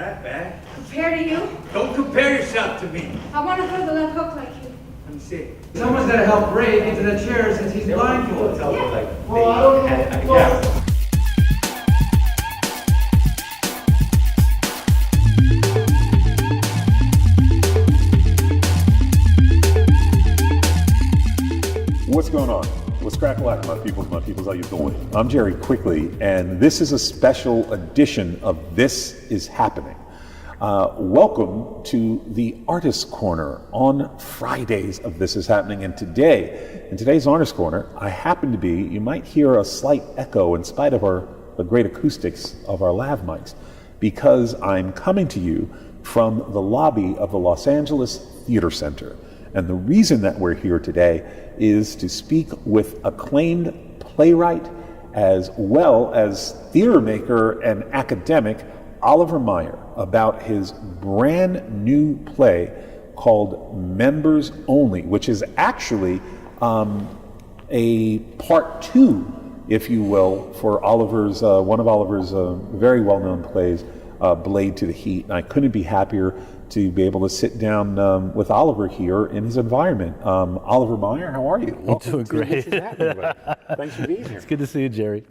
that bad. Compare to you? Don't compare yourself to me. I want to go to the left hook like you. Let me see. Someone's got to help Ray into the chair since he's blindfolded. Tell me, like, Well, I don't know. yeah. What's going on? What's cracking, my peoples, how you doing? I'm Jerry Quickly, and this is a special edition of This Is Happening. Welcome to the Artist Corner on Fridays of This Is Happening, and today, in today's Artist Corner, I happen to be, you might hear a slight echo in spite of the great acoustics of our lav mics, because I'm coming to you from the lobby of the Los Angeles Theater Center. And the reason that we're here today is to speak with acclaimed playwright as well as theater maker and academic Oliver Meyer about his brand new play called Members Only, which is actually a part two, if you will, for Oliver's one of Oliver's very well-known plays, Blade to the Heat. And I couldn't be happier to be able to sit down with Oliver here in his environment. Oliver Meyer, how are you? I'm doing great. Thanks for being here. It's good to see you, Jerry.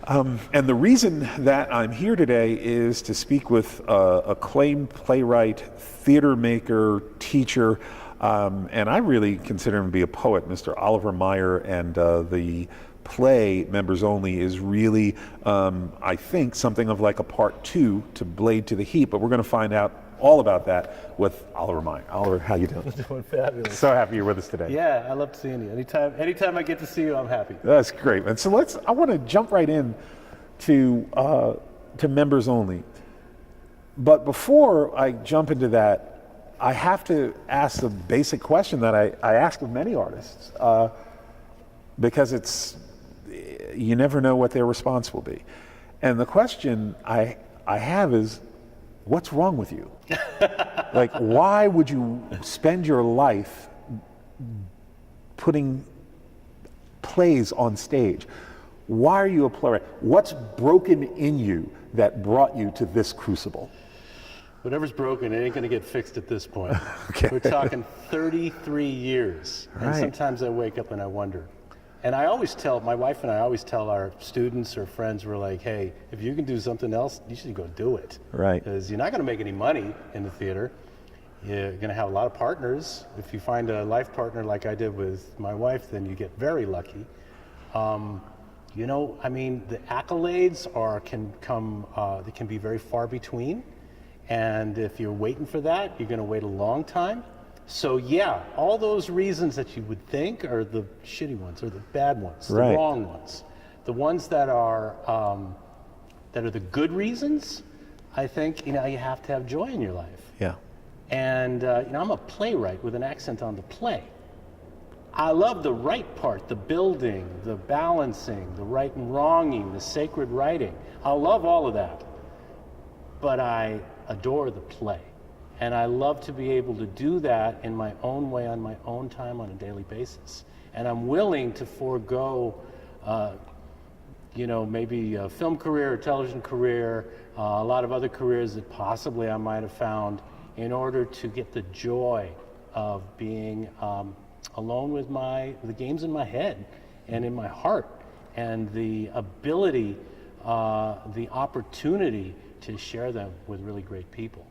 And the reason that I'm here today is to speak with acclaimed playwright, theater maker, teacher, and I really consider him to be a poet, Mr. Oliver Meyer, and the play Members Only is really, I think, something of like a part two to Blade to the Heat, but we're going to find out all about that with Oliver Meyer. Oliver, how you doing? Doing fabulous. So happy you're with us today. Yeah, I love seeing you. Anytime I get to see you, I'm happy. That's great. And so I want to jump right in to Members Only. But before I jump into that, I have to ask the basic question that I ask of many artists, because you never know what their response will be. And the question I have is, what's wrong with you? Like, why would you spend your life putting plays on stage? Why are you a playwright? What's broken in you that brought you to this crucible? Whatever's broken, it ain't going to get fixed at this point. Okay. We're talking 33 years. Right. And sometimes I wake up and I wonder. And my wife and I always tell our students or friends, we're like, hey, if you can do something else, you should go do it. Right. Because you're not going to make any money in the theater. You're going to have a lot of partners. If you find a life partner like I did with my wife, then you get very lucky. The accolades they can be very far between. And if you're waiting for that, you're going to wait a long time. So yeah, all those reasons that you would think are the shitty ones, or the bad ones, Right. the wrong ones. The ones that are the good reasons, I think, you have to have joy in your life. Yeah. And I'm a playwright with an accent on the play. I love the right part, the building, the balancing, the right and wronging, the sacred writing. I love all of that. But I adore the play. And I love to be able to do that in my own way, on my own time, on a daily basis. And I'm willing to forego, maybe a film career, a television career, a lot of other careers that possibly I might have found, in order to get the joy of being alone with the games in my head and in my heart, and the ability, the opportunity to share them with really great people.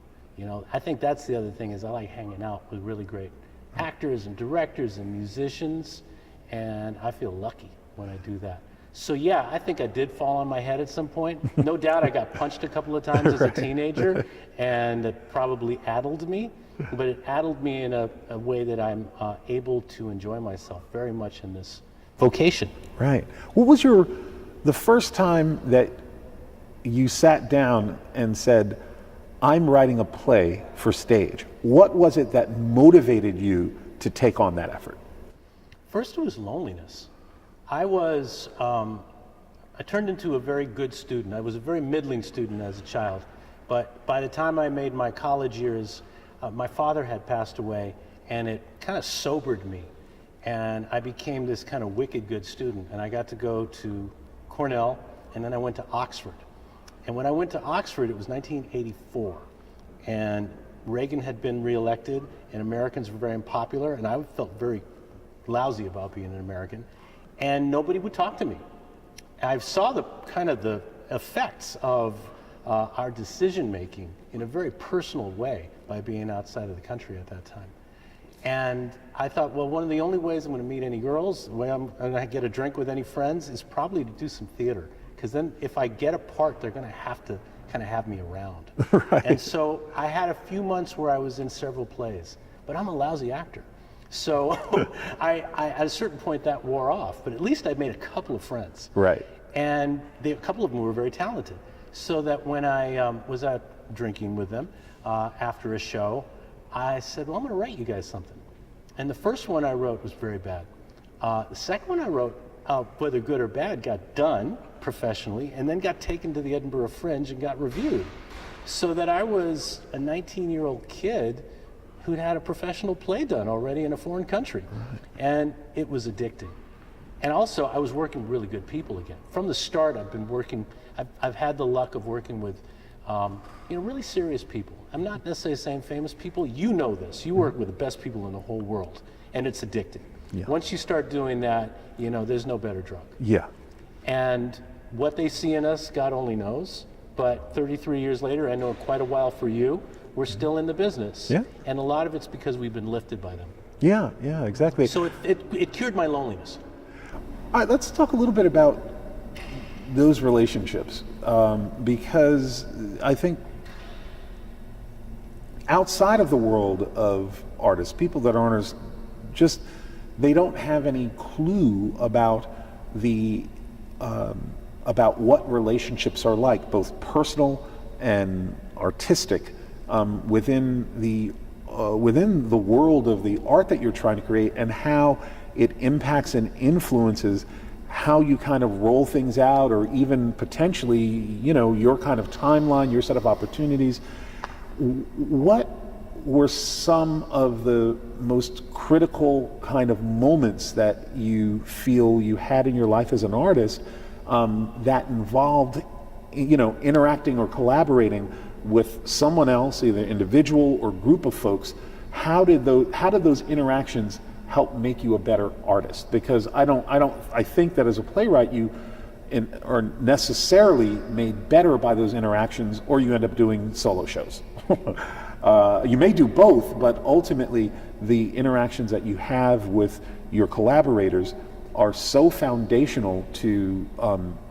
I think that's the other thing, is I like hanging out with really great actors and directors and musicians, and I feel lucky when I do that. So yeah, I think I did fall on my head at some point. No doubt I got punched a couple of times as a teenager, and it probably addled me, but it addled me in a way that I'm able to enjoy myself very much in this vocation. Right. What was the first time that you sat down and said, I'm writing a play for stage? What was it that motivated you to take on that effort? First, it was loneliness. I turned into a very good student. I was a very middling student as a child, but by the time I made my college years, my father had passed away, and it kind of sobered me, and I became this kind of wicked good student, and I got to go to Cornell, and then I went to Oxford. And when I went to Oxford, it was 1984. And Reagan had been reelected, and Americans were very unpopular, and I felt very lousy about being an American. And nobody would talk to me. I saw the kind of the effects of our decision making in a very personal way by being outside of the country at that time. And I thought, well, one of the only ways I'm going to meet any girls, the way I'm going to get a drink with any friends, is probably to do some theater. Because then if I get a part, they're going to have to kind of have me around. Right. And so I had a few months where I was in several plays, but I'm a lousy actor. So I at a certain point that wore off, but at least I made a couple of friends. Right. And a couple of them were very talented. So that when I was out drinking with them after a show, I said, well, I'm going to write you guys something. And the first one I wrote was very bad. The second one I wrote, whether good or bad, got done professionally and then got taken to the Edinburgh Fringe and got reviewed. So that I was a 19-year-old kid who'd had a professional play done already in a foreign country. Right. And it was addicting. And also, I was working with really good people again. From the start, I've had the luck of working with really serious people. I'm not necessarily saying famous people. You know this. You work with the best people in the whole world, and it's addicting. Yeah. Once you start doing that, there's no better drug. Yeah. And what they see in us, God only knows. But 33 years later, I know quite a while for you, we're still in the business. Yeah. And a lot of it's because we've been lifted by them. Yeah, exactly. So it cured my loneliness. All right, let's talk a little bit about those relationships, because I think outside of the world of artists, people that aren't artists, they don't have any clue about about what relationships are like, both personal and artistic, within the world of the art that you're trying to create, and how it impacts and influences how you kind of roll things out, or even potentially, your kind of timeline, your set of opportunities. What were some of the most critical kind of moments that you feel you had in your life as an artist that involved, interacting or collaborating with someone else, either individual or group of folks? How did those interactions help make you a better artist? Because I think that as a playwright you are necessarily made better by those interactions, or you end up doing solo shows. You may do both, but ultimately the interactions that you have with your collaborators are so foundational to,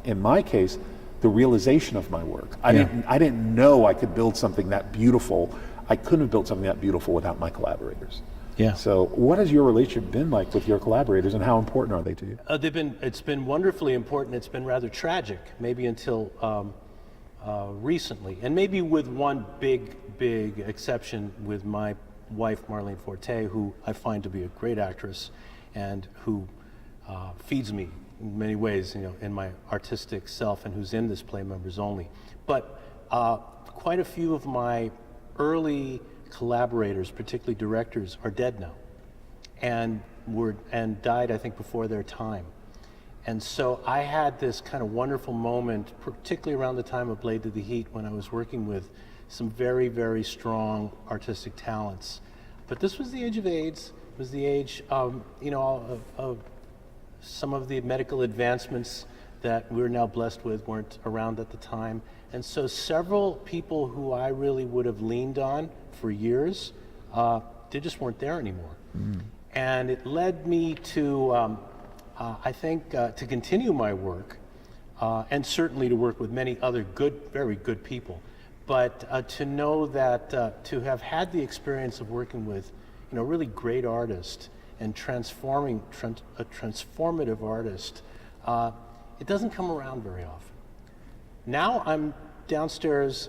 in my case, the realization of my work. I didn't know I could build something that beautiful. I couldn't have built something that beautiful without my collaborators. Yeah. So what has your relationship been like with your collaborators, and how important are they to you? It's been wonderfully important. It's been rather tragic, maybe until recently, and maybe with one big exception with my wife, Marlene Forte, who I find to be a great actress and who feeds me in many ways, in my artistic self, and who's in this play Members Only. But quite a few of my early collaborators, particularly directors, are dead now, and died, I think, before their time. And so I had this kind of wonderful moment, particularly around the time of Blade to the Heat, when I was working with some very, very strong artistic talents. But this was the age of AIDS. It was the age of some of the medical advancements that we're now blessed with weren't around at the time. And so several people who I really would have leaned on for years, they just weren't there anymore. Mm. And it led me to, I think, to continue my work, and certainly to work with many other very good people. But to know that, to have had the experience of working with, really great artists and a transformative artist, it doesn't come around very often. Now I'm downstairs,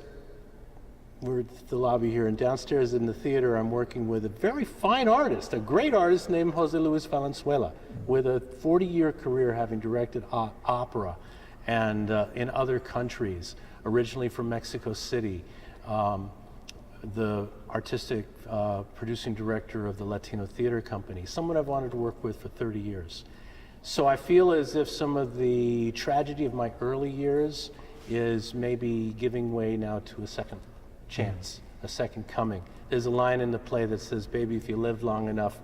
we're at the lobby here, and downstairs in the theater I'm working with a very fine artist, a great artist named Jose Luis Valenzuela, with a 40-year career having directed opera and in other countries, originally from Mexico City, the artistic producing director of the Latino Theater Company, someone I've wanted to work with for 30 years. So I feel as if some of the tragedy of my early years is maybe giving way now to a second chance, a second coming. There's a line in the play that says, baby, if you live long enough,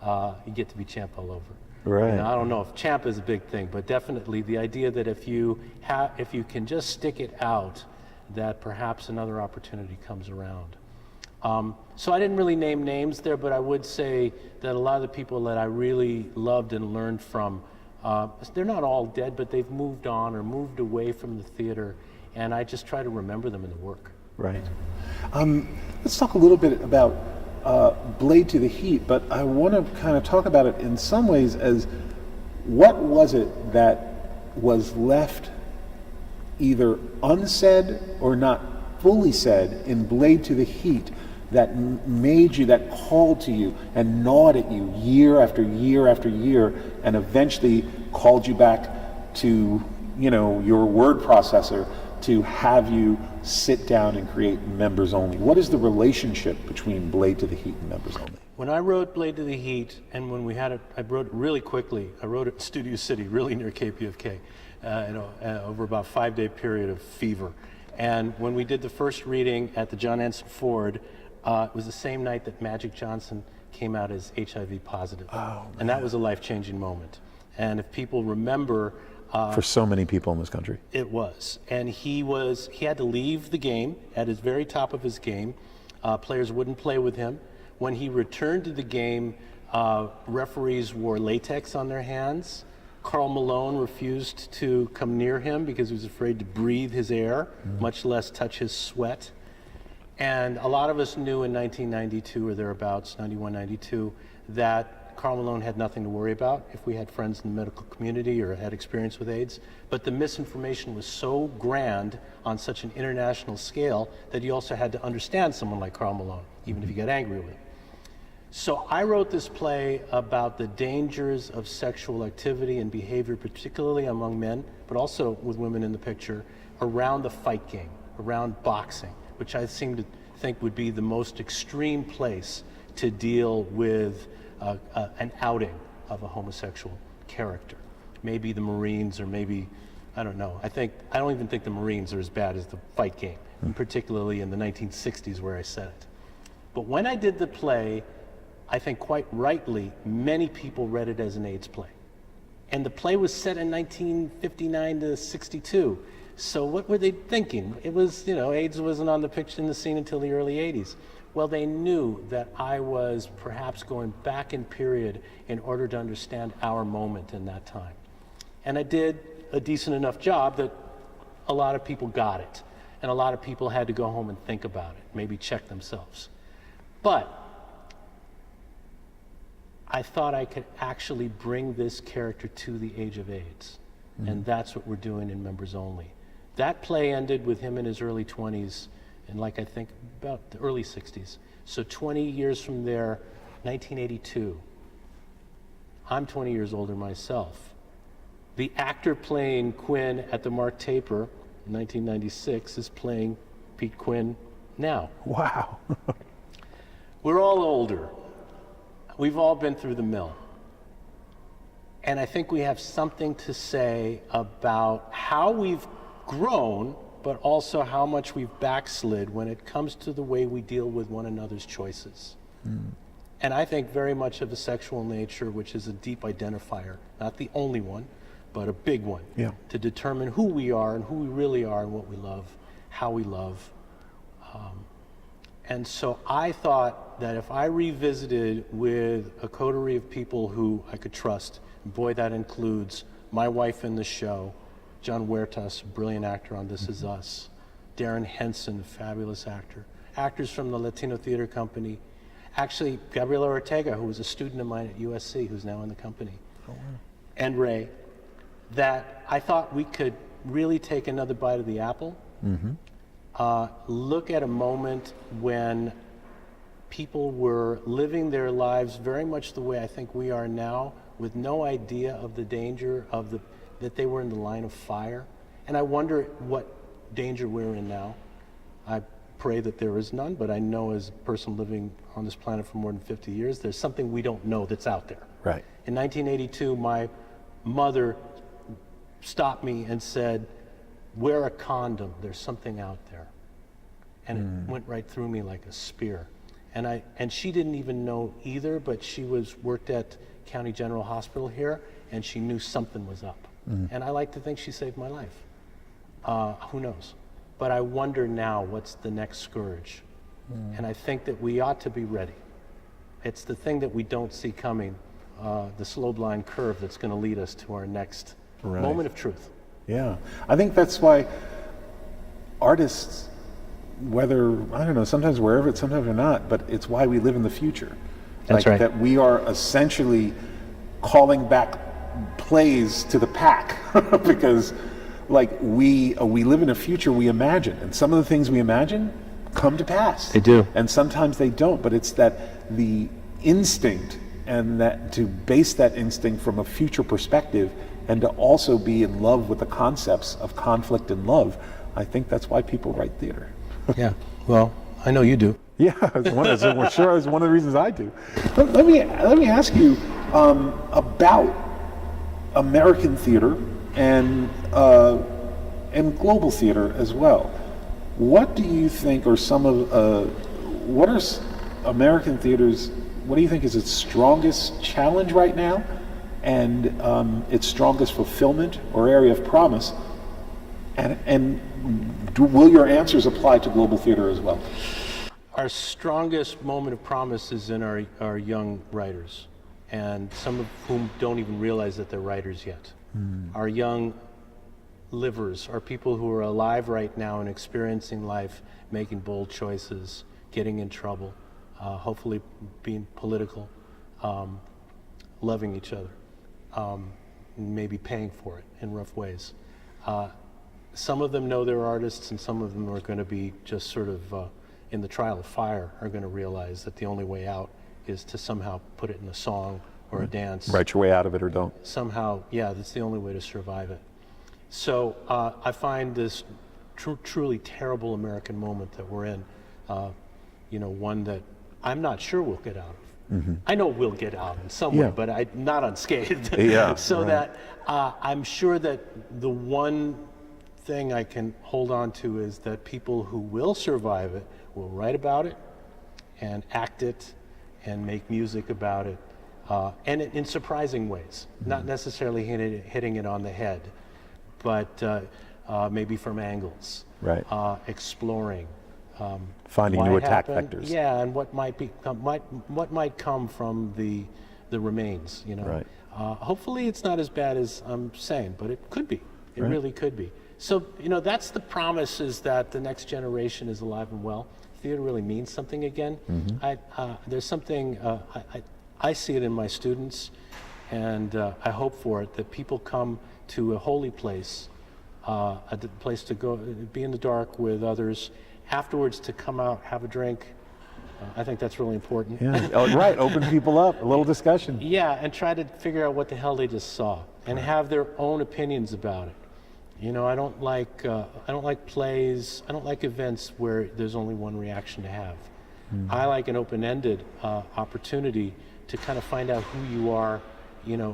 you get to be champ all over. Right. Now, I don't know if champ is a big thing, but definitely the idea that if you can just stick it out, that perhaps another opportunity comes around. So I didn't really name names there, but I would say that a lot of the people that I really loved and learned from, they're not all dead, but they've moved on or moved away from the theater, and I just try to remember them in the work. Right. Let's talk a little bit about Blade to the Heat, but I want to kind of talk about it in some ways as what was it that was left either unsaid or not fully said in Blade to the Heat that made you, that called to you and gnawed at you year after year after year and eventually called you back to, your word processor to have you sit down and create Members Only? What is the relationship between Blade to the Heat and Members Only? When I wrote Blade to the Heat, and when we had it, I wrote it really quickly. I wrote it in Studio City, really near KPFK, over about a 5-day period of fever. And when we did the first reading at the John Anson Ford, it was the same night that Magic Johnson came out as HIV positive. Oh, and that was a life-changing moment. And if people remember, for so many people in this country. it was. And he had to leave the game at his very top of his game. Players wouldn't play with him. When he returned to the game, referees wore latex on their hands. Karl Malone refused to come near him because he was afraid to breathe his air, much less touch his sweat. And a lot of us knew in 1992 or thereabouts, 91, 92, that Karl Malone had nothing to worry about if we had friends in the medical community or had experience with AIDS. But the misinformation was so grand on such an international scale that you also had to understand someone like Karl Malone, even if you got angry with him. So I wrote this play about the dangers of sexual activity and behavior, particularly among men, but also with women in the picture, around the fight game, around boxing, which I seem to think would be the most extreme place to deal with an outing of a homosexual character. Maybe the Marines, or maybe, I don't know. I don't even think the Marines are as bad as the fight game, particularly in the 1960s where I said it. But when I did the play, I think quite rightly, many people read it as an AIDS play. And the play was set in 1959 to 62. So what were they thinking? It was, AIDS wasn't on the picture in the scene until the early 80s. Well, they knew that I was perhaps going back in period in order to understand our moment in that time. And I did a decent enough job that a lot of people got it. And a lot of people had to go home and think about it, maybe check themselves. But I thought I could actually bring this character to the age of AIDS. And that's what we're doing in Members Only. That play ended with him in his early 20s, and I think about the early 60s. So 20 years from there, 1982. I'm 20 years older myself. The actor playing Quinn at the Mark Taper in 1996 is playing Pete Quinn now. Wow. We're all older. We've all been through the mill. And I think we have something to say about how we've grown, but also how much we've backslid when it comes to the way we deal with one another's choices. And I think very much of a sexual nature, which is a deep identifier, not the only one, but a big one, to determine who we are and who we really are and what we love, how we love. And so I thought that if I revisited with a coterie of people who I could trust, and boy, that includes my wife in the show, John Huertas, a brilliant actor on This Is Us, Darren Henson, a fabulous actor, actors from the Latino Theater Company, actually Gabriela Ortega, who was a student of mine at USC, who's now in the company, and Ray, that I thought we could really take another bite of the apple, look at a moment when people were living their lives very much the way I think we are now, with no idea of the danger of that they were in the line of fire. And I wonder what danger we're in now. I pray that there is none, but I know as a person living on this planet for more than 50 years, there's something we don't know that's out there. Right. In 1982, my mother stopped me and said, wear a condom, there's something out there. And it went right through me like a spear. And she didn't even know either, but she worked at County General Hospital here, and she knew something was up. And I like to think she saved my life. Who knows? But I wonder now, what's the next scourge? And I think that we ought to be ready. It's the thing that we don't see coming, the slow blind curve that's going to lead us to our next moment of truth. Yeah, I think that's why artists, whether, I don't know, sometimes we're of it, sometimes we're not, but it's why we live in the future. That's right. That we are essentially calling back plays to the pack because we live in a future we imagine, and some of the things we imagine come to pass. They do. And sometimes they don't, but it's that the instinct, and that to base that instinct from a future perspective, and to also be in love with the concepts of conflict and love. I think that's why people write theater. Yeah, well, I know you do. Yeah, it's one of the reasons I do. Let me ask you about American theater and global theater as well. What do you think are some of what are American theater's? What do you think is its strongest challenge right now, and its strongest fulfillment or area of promise? And will your answers apply to global theater as well? Our strongest moment of promise is in our young writers, and some of whom don't even realize that they're writers yet. Our young livers are people who are alive right now and experiencing life, making bold choices, getting in trouble, hopefully being political, loving each other, maybe paying for it in rough ways. Some of them know they're artists, and some of them are going to be just sort of in the trial of fire, are going to realize that the only way out is to somehow put it in a song or a dance. Write your way out of it or don't. Somehow, yeah, that's the only way to survive it. So I find this truly terrible American moment that we're in, one that I'm not sure we'll get out of. I know we'll get out in some way, but not unscathed. Yeah, So that I'm sure that the one thing I can hold on to is that people who will survive it will write about it and act it and make music about it, and in surprising ways, not necessarily hitting it on the head, but maybe from angles, right? Exploring, finding new attack vectors. Yeah, and what might come from the remains, Right. Hopefully it's not as bad as I'm saying, but it could be. It really could be. So, that's the promise, is that the next generation is alive and well. Theater really means something again. There's something, I see it in my students, and I hope for it, that people come to a holy place, a place to go, be in the dark with others, afterwards to come out, have a drink. I think that's really important. Yeah. Oh, right. Open people up. A little discussion. Yeah, and try to figure out what the hell they just saw, and have their own opinions about it. I don't like plays. I don't like events where there's only one reaction to have. I like an open-ended opportunity to kind of find out who you are,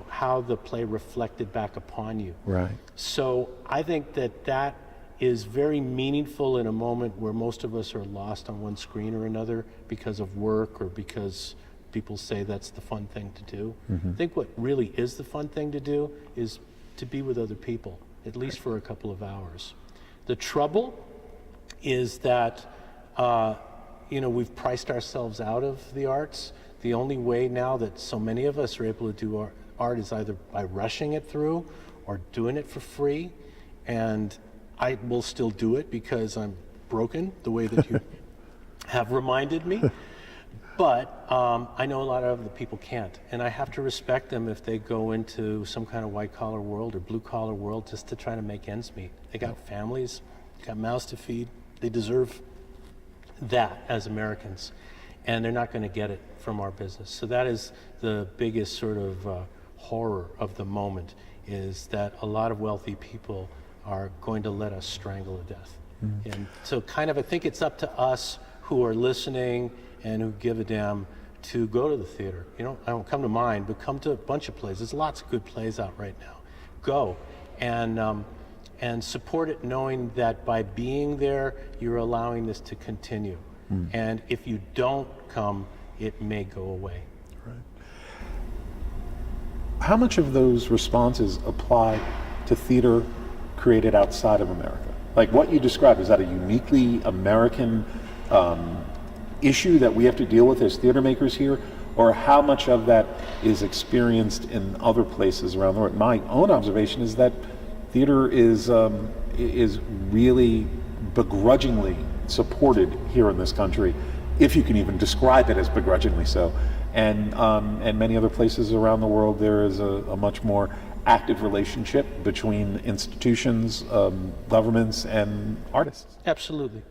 how the play reflected back upon you. Right. So I think that is very meaningful in a moment where most of us are lost on one screen or another because of work or because people say that's the fun thing to do. I think what really is the fun thing to do is to be with other people, at least for a couple of hours. The trouble is that, we've priced ourselves out of the arts. The only way now that so many of us are able to do art is either by rushing it through or doing it for free. And I will still do it because I'm broken, the way that you have reminded me. But I know a lot of other people can't, and I have to respect them if they go into some kind of white-collar world or blue-collar world just to try to make ends meet. They got families, got mouths to feed. They deserve that as Americans, and they're not going to get it from our business. So that is the biggest sort of horror of the moment, is that a lot of wealthy people are going to let us strangle to death. And so kind of I think it's up to us who are listening and who give a damn to go to the theater. I don't come to mine, but come to a bunch of plays. There's lots of good plays out right now. Go and and support it knowing that by being there, you're allowing this to continue. And if you don't come, it may go away. How much of those responses apply to theater created outside of America? Like what you described, is that a uniquely American issue that we have to deal with as theater makers here? Or how much of that is experienced in other places around the world? My own observation is that theater is really begrudgingly supported here in this country, if you can even describe it as begrudgingly so. And many other places around the world, there is a much more active relationship between institutions, governments, and artists. Absolutely.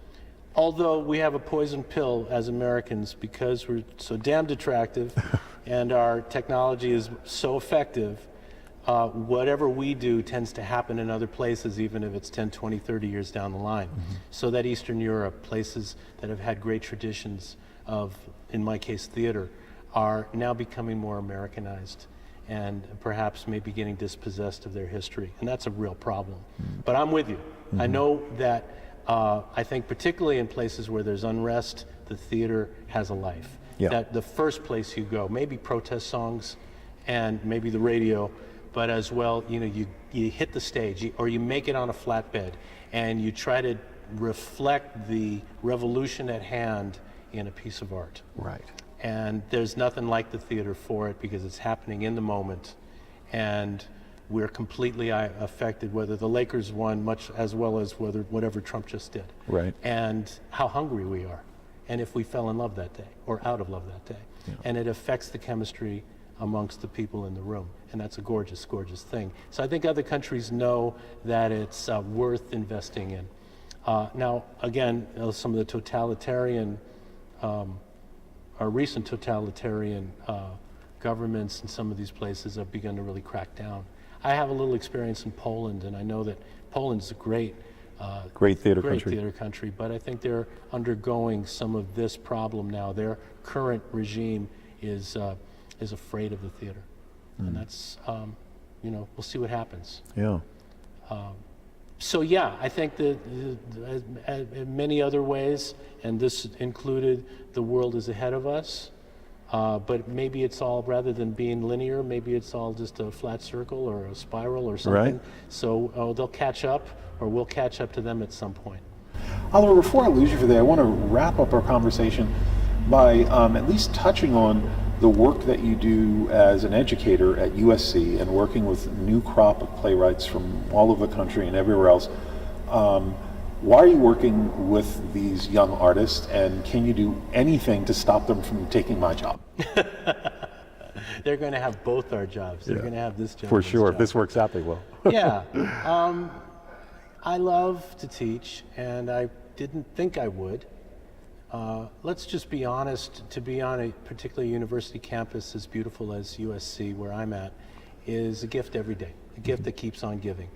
Although we have a poison pill as Americans because we're so damned attractive and our technology is so effective, whatever we do tends to happen in other places, even if it's 10, 20, 30 years down the line. So that Eastern Europe, places that have had great traditions of, in my case, theater, are now becoming more Americanized and perhaps maybe getting dispossessed of their history. And that's a real problem. But I'm with you. I know that I think particularly in places where there's unrest, the theater has a life. Yeah. That the first place you go, maybe protest songs and maybe the radio, but as well, you hit the stage or you make it on a flatbed and you try to reflect the revolution at hand in a piece of art. Right. And there's nothing like the theater for it because it's happening in the moment. And we're completely affected whether the Lakers won, much as well as whatever Trump just did. Right. And how hungry we are. And if we fell in love that day or out of love that day. Yeah. And it affects the chemistry amongst the people in the room. And that's a gorgeous, gorgeous thing. So I think other countries know that it's worth investing in. Now, again, some of the totalitarian our recent totalitarian governments in some of these places have begun to really crack down. I have a little experience in Poland, and I know that Poland's a great theater country, but I think they're undergoing some of this problem now. Their current regime is afraid of the theater, and that's we'll see what happens. Yeah. So yeah, I think that in many other ways, and this included, the world is ahead of us, but maybe it's all, rather than being linear, maybe it's all just a flat circle or a spiral or something. Right. So they'll catch up, or we'll catch up to them at some point. Oliver, before I lose you for that, I want to wrap up our conversation by at least touching on the work that you do as an educator at USC and working with new crop of playwrights from all over the country and everywhere else. Why are you working with these young artists, and can you do anything to stop them from taking my job? They're going to have both our jobs. They're going to have this job. For sure. If this works out, they will. Yeah. I love to teach, and I didn't think I would. Let's just be honest, to be on a particular university campus as beautiful as USC, where I'm at, is a gift every day, a gift that keeps on giving.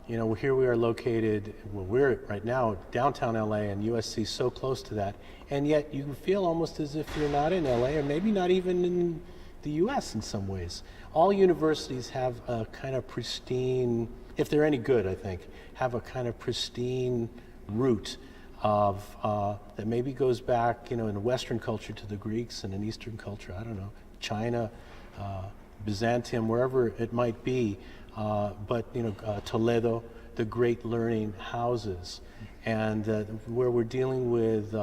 Here we are located, we're right now downtown LA, and USC is so close to that, and yet you feel almost as if you're not in LA, or maybe not even in the US in some ways. All universities have a kind of pristine, if they're any good, I think, have a kind of pristine root of that maybe goes back, in Western culture to the Greeks, and in Eastern culture, I don't know, China, Byzantium, wherever it might be, but Toledo, the great learning houses, and where we're dealing with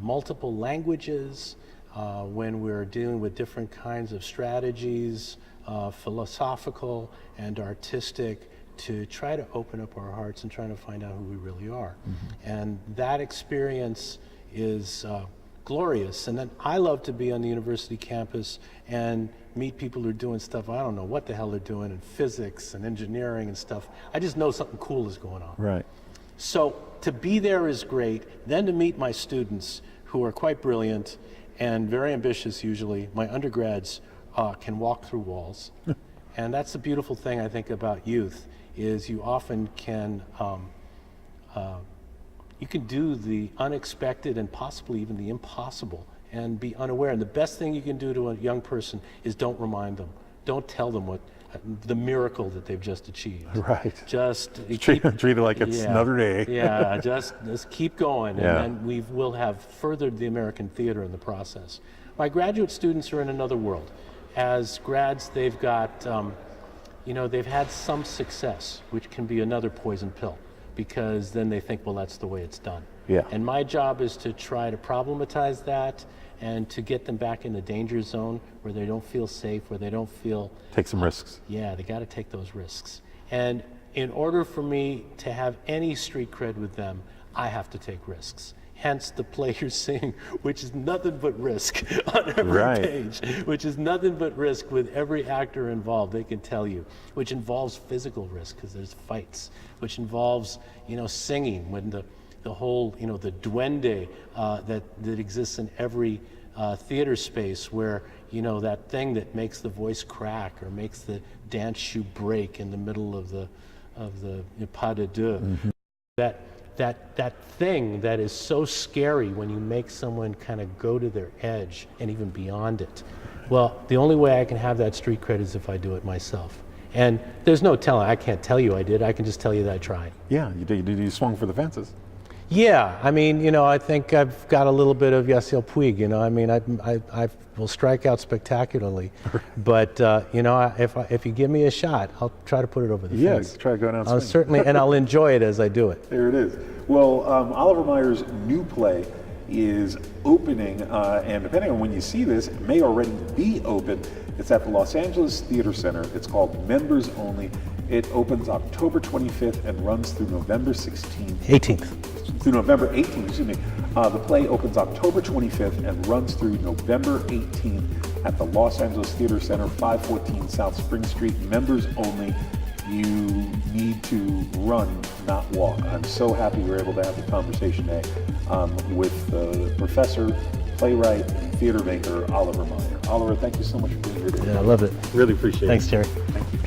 multiple languages, when we're dealing with different kinds of strategies, philosophical and artistic, to try to open up our hearts and trying to find out who we really are. And that experience is glorious. And then I love to be on the university campus and meet people who are doing stuff I don't know what the hell they're doing in physics and engineering and stuff. I just know something cool is going on. Right. So to be there is great. Then to meet my students, who are quite brilliant and very ambitious usually. My undergrads can walk through walls. And that's the beautiful thing I think about youth, is you often can you can do the unexpected and possibly even the impossible and be unaware. And the best thing you can do to a young person is don't remind them. Don't tell them the miracle that they've just achieved. Right. Just Treat it like it's another day. Yeah, just keep going, Yeah. and then we'll have furthered the American theater in the process. My graduate students are in another world. As grads, they've got, they've had some success, which can be another poison pill, because then they think, well, that's the way it's done. Yeah. And my job is to try to problematize that and to get them back in the danger zone where they don't feel safe, where they don't feel... Take some risks. Yeah, they got to take those risks. And in order for me to have any street cred with them, I have to take risks. Hence the play you're seeing, which is nothing but risk on every page, which is nothing but risk with every actor involved, they can tell you, which involves physical risk because there's fights, which involves, singing when the whole, the duende that exists in every theater space where, that thing that makes the voice crack or makes the dance shoe break in the middle of the pas de deux. Mm-hmm. That thing that is so scary when you make someone kind of go to their edge and even beyond it. Well, the only way I can have that street cred is if I do it myself. And there's no telling, I can't tell you I did, I can just tell you that I tried. Yeah, you swung for the fences. Yeah, I mean, I think I've got a little bit of Yasiel Puig, I mean, I will strike out spectacularly, but, if you give me a shot, I'll try to put it over the fence. Yeah, try to go down I'll certainly, and I'll enjoy it as I do it. There it is. Well, Oliver Meyer's new play is opening, and depending on when you see this, it may already be open. It's at the Los Angeles Theater Center. It's called Members Only. It opens October 25th and runs through November 16th. 18th. Through November 18th, excuse me. The play opens October 25th and runs through November 18th at the Los Angeles Theater Center, 514 South Spring Street. Members only. You need to run, not walk. I'm so happy we were able to have the conversation today with professor, playwright, and theater maker Oliver Meyer. Oliver, thank you so much for being here today. Yeah, I love it. Really appreciate it. Thanks, Jerry. Thank you.